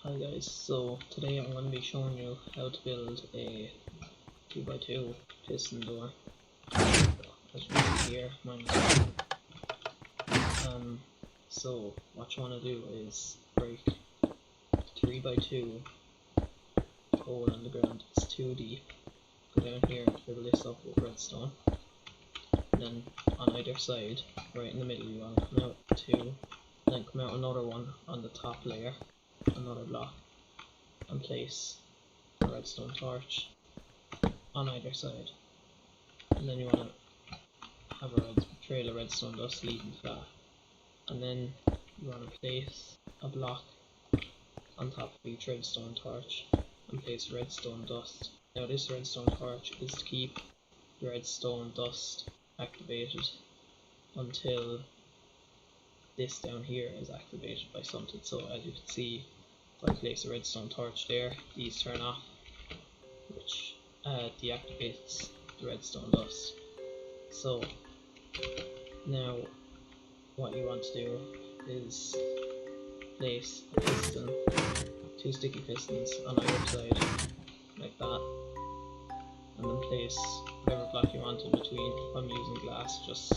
Hi guys, so today I'm going to be showing you how to build a 2x2 piston door. As you can see here, so what you want to do is break 3x2 hole in the ground. It's too deep. Go down here and fill this up with redstone. Then on either side, right in the middle, you want to come out two, then come out another one on the top layer, another block, and place a redstone torch on either side. And then you want to have a trail of redstone dust leading to that. And then you want to place a block on top of each redstone torch and place redstone dust. Now this redstone torch is to keep the redstone dust activated until this down here is activated by something. So as you can see, if I place a redstone torch there, these turn off, which deactivates the redstone dust. So now what you want to do is place a piston, two sticky pistons on either side, like that, and then place whatever block you want in between. I'm using glass just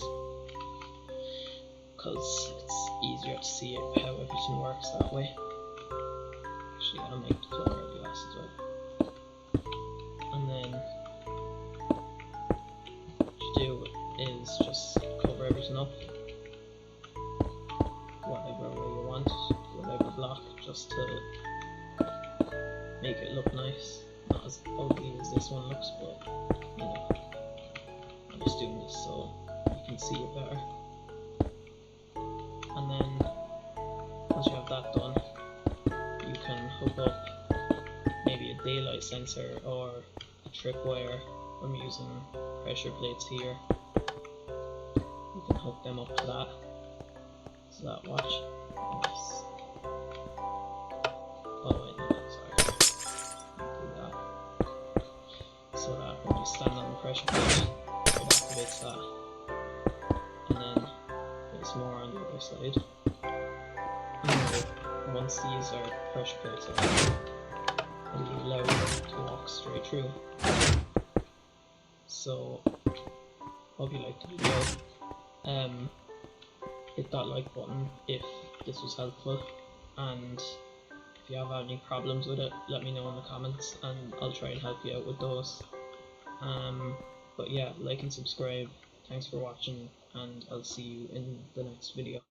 because it's easier to see how everything works that way. Actually, I'll make the floor out of glass as well. And then what you do is just cover everything up whatever way you want, whatever block, just to make it look nice. Not as ugly as this one looks, but you know, I'm just doing this so you can see it better. And then once you have that done, you can hook up maybe a daylight sensor or a tripwire. I'm using pressure plates here. You can hook them up to that. So that, watch. Yes. Oh wait, no, sorry. Do that. So that when you stand on the pressure plate, it activates that. And then there's more on the other side. And once these are pressure plates it'll allow you to walk straight through. So hope you liked the video. Hit that like button if this was helpful, and if you have any problems with it, let me know in the comments and I'll try and help you out with those. But yeah, like and subscribe. Thanks for watching, and I'll see you in the next video.